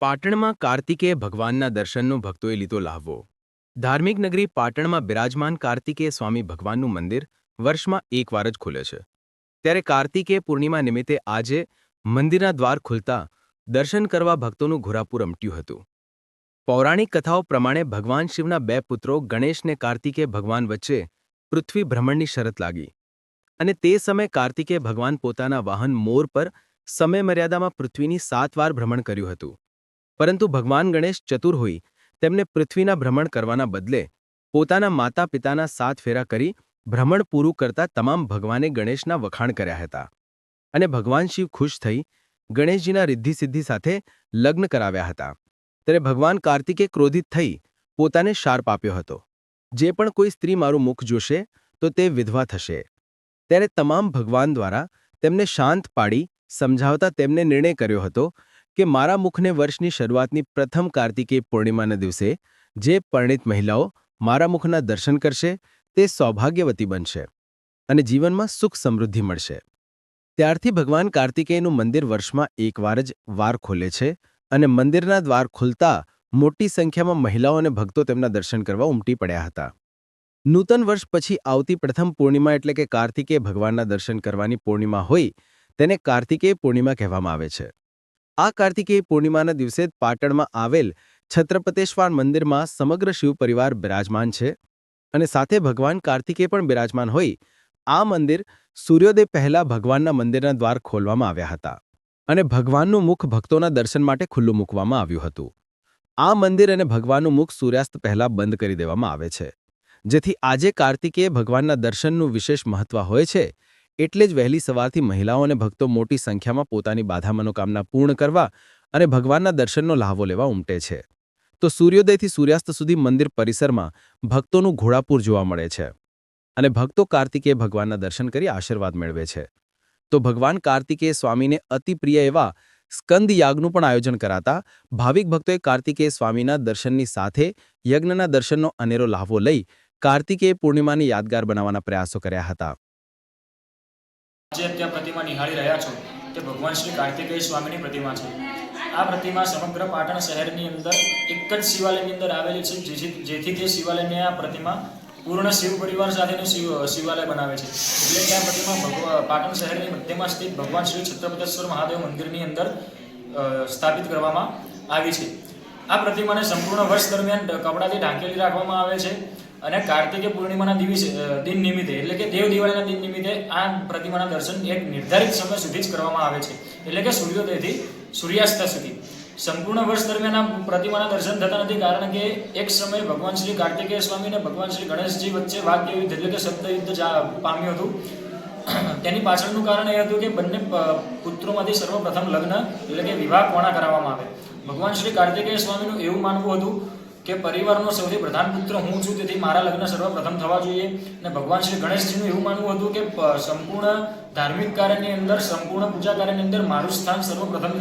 પાટણમાં કાર્તિકેય ભગવાનના દર્શનનો ભક્તોએ લીધો લહાવો। ધાર્મિક નગરી પાટણમાં બિરાજમાન કાર્તિકેય સ્વામી ભગવાનનું મંદિર વર્ષમાં એકવાર જ ખુલે છે। ત્યારે કાર્તિકેય પૂર્ણિમા નિમિત્તે આજે મંદિરના દ્વાર ખુલતા દર્શન કરવા ભક્તોનું ઘોરાપુર ઉમટ્યું હતું। પૌરાણિક કથાઓ પ્રમાણે ભગવાન શિવના બે પુત્રો ગણેશ અને કાર્તિકેય ભગવાન વચ્ચે પૃથ્વી ભ્રમણની શરત લાગી અને તે સમયે કાર્તિકેય ભગવાન પોતાના વાહન મોર પર સમયમર્યાદામાં પૃથ્વીની 7 વાર ભ્રમણ કર્યું હતું। પરંતુ ભગવાન ગણેશ ચતુર હોઈ તેમને પૃથ્વીના ભ્રમણ કરવાના બદલે પોતાના માતા પિતાના 7 ફેરા કરી ભ્રમણ પૂરું કરતા તમામ ભગવાને ગણેશના વખાણ કર્યા હતા અને ભગવાન શિવ ખુશ થઈ ગણેશજીના રિદ્ધિ સિદ્ધિ સાથે લગ્ન કરાવ્યા હતા। ત્યારે ભગવાન કાર્તિકે ક્રોધિત થઈ પોતાને શાપ આપ્યો હતો, જે પણ કોઈ સ્ત્રી મારું મુખ જોશે તો તે વિધવા થશે। ત્યારે તમામ ભગવાન દ્વારા તેમને શાંત પાડી સમજાવતા તેમને નિર્ણય કર્યો હતો કે મારા મુખને વર્ષની શરૂઆતની પ્રથમ કાર્તિકેય પૂર્ણિમાના દિવસે જે પરિણીત મહિલાઓ મારા મુખના દર્શન કરશે તે સૌભાગ્યવતી બનશે અને જીવનમાં સુખ સમૃદ્ધિ મળશે। ત્યારથી ભગવાન કાર્તિકેયનું મંદિર વર્ષમાં એકવાર જ વાર ખોલે છે અને મંદિરના દ્વાર ખુલતા મોટી સંખ્યામાં મહિલાઓ અને ભક્તો તેમના દર્શન કરવા ઉમટી પડ્યા હતા। નૂતન વર્ષ પછી આવતી પ્રથમ પૂર્ણિમા એટલે કે કાર્તિકેય ભગવાનના દર્શન કરવાની પૂર્ણિમા હોય તેને કાર્તિકેય પૂર્ણિમા કહેવામાં આવે છે। આ કાર્તિકેય પૂર્ણિમાના દિવસે પાટણમાં આવેલ છત્રપતેશ્વર મંદિરમાં સમગ્ર શિવ પરિવાર બિરાજમાન છે અને સાથે ભગવાન કાર્તિકેય પણ બિરાજમાન હોય આ મંદિર સૂર્યોદય પહેલા ભગવાનના મંદિરના દ્વાર ખોલવામાં આવ્યા હતા અને ભગવાનનું મુખ ભક્તોના દર્શન માટે ખુલ્લું મૂકવામાં આવ્યું હતું। આ મંદિર અને ભગવાનનું મુખ સૂર્યાસ્ત પહેલા બંધ કરી દેવામાં આવે છે, જેથી આજે કાર્તિકેય ભગવાનના દર્શનનું વિશેષ મહત્વ હોય છે। એટલે જ વહેલી સવારથી મહિલાઓ અને ભક્તો મોટી સંખ્યામાં પોતાની બાધા મનોકામના પૂર્ણ કરવા અને ભગવાનના દર્શનનો લહાવો લેવા ઉમટે છે। તો સૂર્યોદયથી સૂર્યાસ્ત સુધી મંદિર પરિસરમાં ભક્તોનું ઘોડાપુર જોવા મળે છે અને ભક્તો કાર્તિકેય ભગવાનના દર્શન કરી આશીર્વાદ મેળવે છે। તો ભગવાન કાર્તિકેય સ્વામીને અતિ પ્રિય એવા સ્કંદ યાગનું પણ આયોજન કરાતા ભાવિક ભક્તોએ કાર્તિકેય સ્વામીના દર્શનની સાથે યજ્ઞના દર્શનનો અનેરો લહાવો લઈ કાર્તિકેય પૂર્ણિમાને યાદગાર બનાવવાના પ્રયાસો કર્યા હતા। જે અત્યારે પ્રતિમા નિહાળી રહ્યા છો તે ભગવાન શ્રી કાર્તિકેય સ્વામીની પ્રતિમા છે। આ પ્રતિમા સમગ્ર પાટણ શહેરની અંદર એક જ શિવાલયની અંદર આવેલી છે, જેથી તે શિવાલયની આ પ્રતિમા પૂર્ણ શિવ પરિવાર સાથેનું શિવાલય બનાવે છે। એટલે કે આ પ્રતિમા પાટણ શહેરની મધ્યમાં સ્થિત ભગવાન શ્રી છત્રપતેશ્વર મહાદેવ મંદિરની અંદર સ્થાપિત કરવામાં આવી છે। આ પ્રતિમાને સંપૂર્ણ વર્ષ દરમિયાન કપડાથી ઢાંકેલી રાખવામાં આવે છે અને કાર્તિકેય પૂર્ણિમાના દિન નિમિત્તે એટલે કે દેવ દિવાળીના દિન નિમિત્તે આ પ્રતિમાના દર્શન એક નિર્ધારિત સમય સુધી જ કરવામાં આવે છે, એટલે કે સૂર્યોદયથી સૂર્યાસ્ત સુધી। સંપૂર્ણ વર્ષ દરમિયાન આ પ્રતિમાના દર્શન થતા નથી, કારણ કે એક સમયે ભગવાન શ્રી કાર્તિકેય સ્વામી અને ભગવાન શ્રી ગણેશજી વચ્ચે વાગ્ય યુદ્ધ એટલે કે શબ્દયુદ્ધ પામ્યું હતું। તેની પાછળનું કારણ એ હતું કે બંને પુત્રોમાંથી સર્વપ્રથમ લગ્ન એટલે કે વિવાહ કોના કરાવવામાં આવે। ભગવાન શ્રી કાર્તિકેય સ્વામીનું એવું માનવું હતું કે પરિવારનો સૌથી પ્રધાન પુત્ર હું છું, તેથી મારા લગ્ન સર્વપ્રથમ થવા જોઈએ। અને ભગવાન શ્રી ગણેશજીનું એવું માનવું હતું કે સંપૂર્ણ ધાર્મિક કાર્યની અંદર, સંપૂર્ણ પૂજા કાર્યની અંદર મારું સ્થાન સર્વપ્રથમ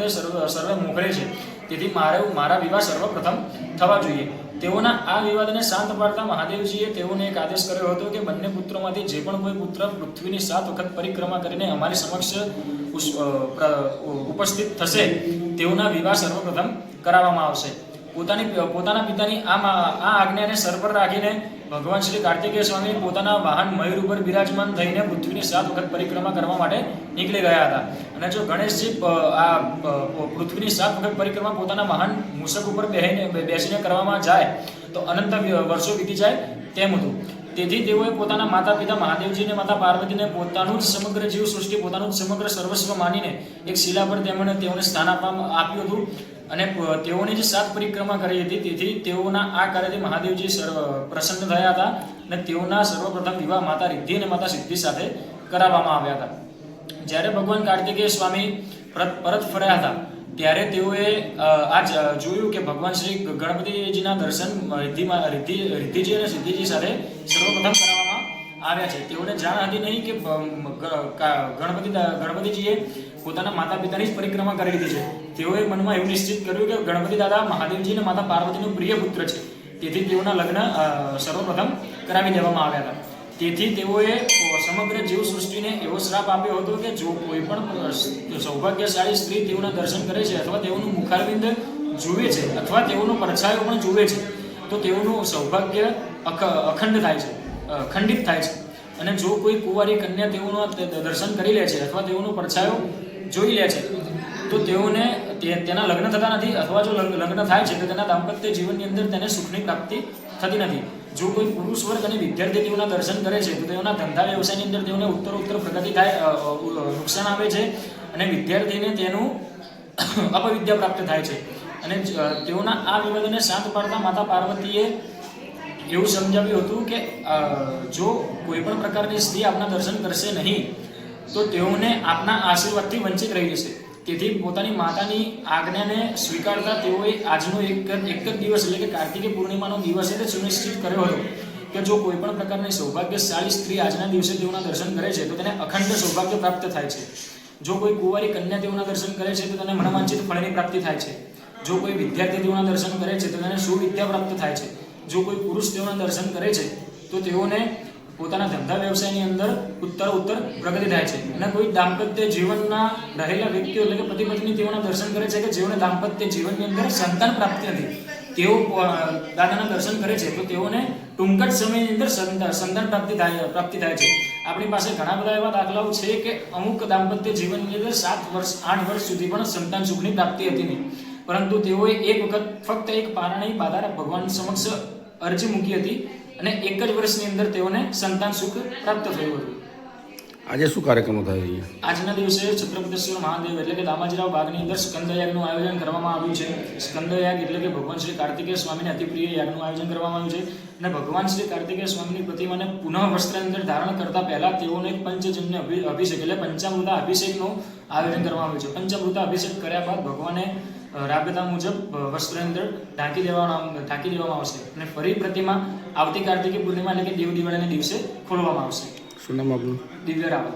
સર્વે મોખરે છે, તેથી મારા વિવાહ સર્વપ્રથમ થવા જોઈએ। તેઓના આ વિવાદને શાંત પાડતા મહાદેવજીએ તેઓને એક આદેશ કર્યો હતો કે બંને પુત્રોમાંથી જે પણ કોઈ પુત્ર પૃથ્વીની 7 વખત પરિક્રમા કરીને અમારી સમક્ષ ઉપસ્થિત થશે તેઓના વિવાહ સર્વપ્રથમ કરાવવામાં આવશે। પોતાના પિતાની આ આજ્ઞાને સર પર રાખીને ભગવાન શ્રી કાર્તિકેય સ્વામી પોતાના વાહન મયુર ઉપર બિરાજમાન થઈને પૃથ્વીની 7 વખત પરિક્રમા કરવા માટે નીકળી ગયા હતા। અને જો ગણેશજી આ પૃથ્વીની 7 વખત પરિક્રમા પોતાના વાહન મૂષક ઉપર બેસીને કરવામાં જાય તો અનંત વર્ષો વીતી જાય તેમ હતું। તેથી તેઓએ પોતાના માતા પિતા મહાદેવજી અને માતા પાર્વતીને પોતાનું જ સમગ્ર જીવ સૃષ્ટિ, પોતાનું જ સમગ્ર સર્વસ્વ માનીને એક શિલા પર તેઓને સ્થાન આપ્યું હતું અને તેઓની જે 7 પરિક્રમા કરી હતી, તેથી તેઓના આ કાર્યથી મહાદેવજી પ્રસન્ન થયા હતા અને તેઓના સર્વપ્રથમ વિવાહ માતા રિદ્ધિ અને માતા સિદ્ધિ સાથે કરાવવામાં આવ્યા હતા। જ્યારે ભગવાન કાર્તિકેય સ્વામી પરત ફર્યા હતા ત્યારે તેઓએ આ જોયું કે ભગવાન શ્રી ગણપતિજીના દર્શન રિદ્ધિજી અને સિદ્ધિજી સાથે સર્વપ્રથમ કરાવવામાં આવ્યા છે। તેઓને જાણ હતી નહીં કે ગણપતિજીએ પોતાના માતા પિતાની જ પરિક્રમા કરી લીધી છે। તેઓએ મનમાં એવું નિશ્ચિત કર્યું કે ગણપતિ દાદા મહાદેવજી અને માતા પાર્વતીનો પ્રિય પુત્ર છે, તેથી તેઓના લગ્ન સર્વપ્રથમ કરાવી દેવામાં આવ્યા હતા। તેથી તેઓએ સમગ્ર જીવ સૃષ્ટિને એવો શ્રાપ આપ્યો હતો કે જો કોઈ પણ સૌભાગ્યશાળી સ્ત્રી તેઓના દર્શન કરે છે અથવા તેઓનું મુખારવિંદ જુએ છે અથવા તેઓનો પડછાયો પણ જુએ છે તો તેઓનું સૌભાગ્ય અખંડ થાય છે, ખંડિત થાય છે. અને જો કોઈ કુંવારી કન્યા તેઓનું દર્શન કરી લે છે અથવા તેઓનો પડછાયો જોઈ લે છે તો તેઓને તેના લગ્ન થતા નથી, અથવા જો લગ્ન થાય છે તો તેના દાંપત્ય જીવનની અંદર તેને સુખની પ્રાપ્તિ થતી નથી. જો કોઈ પુરુષ વર્ગ અને વિદ્યાર્થી તેઓના દર્શન કરે છે તો તેઓના ધંધા વ્યવસાયની અંદર તેઓને ઉત્તરોત્તર પ્રગતિ થાય, નુકસાન આવે છે અને વિદ્યાર્થીને તેનું અપવિદ્યા પ્રાપ્ત થાય છે. અને તેઓના આ વિવાદને શાંત પાડતા માતા પાર્વતીએ એવું સમજાવ્યું હતું કે જો કોઈ પણ પ્રકારની સ્ત્રી આપના દર્શન કરશે નહીં તો તેઓને આપના આશીર્વાદથી વંચિત રહી જશે. તેથી પોતાની માતાની આજ્ઞાને સ્વીકારતા તેઓએ આજનો એક જ દિવસ એટલે કે કાર્તિકી પૂર્ણિમાનો દિવસ એટલે સુનિશ્ચિત કર્યો હતો કે જો કોઈ પણ પ્રકારની સૌભાગ્યશાળી સ્ત્રી આજના દિવસે તેઓના દર્શન કરે છે તો તેને અખંડ સૌભાગ્ય પ્રાપ્ત થાય છે. જો કોઈ કુંવારી કન્યા તેઓના દર્શન કરે છે તો તેને મનોવાંછિત ફળની પ્રાપ્તિ થાય છે. જો કોઈ વિદ્યાર્થી તેઓના દર્શન કરે છે તો તેને સુવિદ્યા પ્રાપ્ત થાય છે. જો કોઈ પુરુષ તેઓના દર્શન કરે છે તો તેઓને પોતાના ધંધા વ્યવસાયની અંદર ઉત્તર પ્રગતિ થાય છે. અને કોઈ દાંપત્ય જીવનના રહેલા વ્યક્તિઓ એટલે કે પતિ પત્ની તેઓના દર્શન કરે છે કે જેઓને દાંપત્ય જીવનની અંદર સંતાન પ્રાપ્તિ નથી, તેઓ દાદાના દર્શન કરે છે તો તેઓને ટૂંક જ સમયની અંદર સંતાન પ્રાપ્તિ થાય છે. આપણી પાસે ઘણા બધા એવા દાખલાઓ છે કે અમુક દાંપત્ય જીવનની અંદર 7 વર્ષ 8 વર્ષ સુધી પણ સંતાન સુખની પ્રાપ્તિ હતી નહીં, પરંતુ તેઓએ એક વખત ફક્ત એક પારણી બાધા ભગવાન સમક્ષ અરજી મૂકી હતી અને એક જ વર્ષની અંદર તેઓને સંતાન સુખ પ્રાપ્ત થયું હતું. આજે શું કાર્યક્રમો થાય છે? આજના દિવસે છત્રપતિશ્વર મહાદેવ એટલે કે દામાજીરાવ બાગની અંદર સ્કંદયાગનું આયોજન કરવામાં આવ્યું છે. સ્કંદયાગ એટલે કે ભગવાન શ્રી કાર્તિકેય સ્વામીને અતિ પ્રિય યાગનું આયોજન કરવામાં આવ્યું છે. અને ભગવાન શ્રી કાર્તિકેય સ્વામીની પ્રતિમાને પુનઃ વસ્ત્રની અંદર ધારણ કરતા પહેલા તેઓને એક પંચજન્ય અભિષેક એટલે પંચામૃતા અભિષેકનું આયોજન કરવામાં આવ્યું છે. પંચામૃતા અભિષેક કર્યા બાદ ભગવાને રાબેતા મુજબ વસ્ત્રની અંદર ઢાંકી દેવામાં આવશે અને ફરી પ્રતિમા આવતી કાર્તિકી પૂર્ણિમા એટલે કે દેવ દિવાળીના દિવસે ખોલવામાં આવશે. શું નામ આપનું? દિવ્ય રાવલ.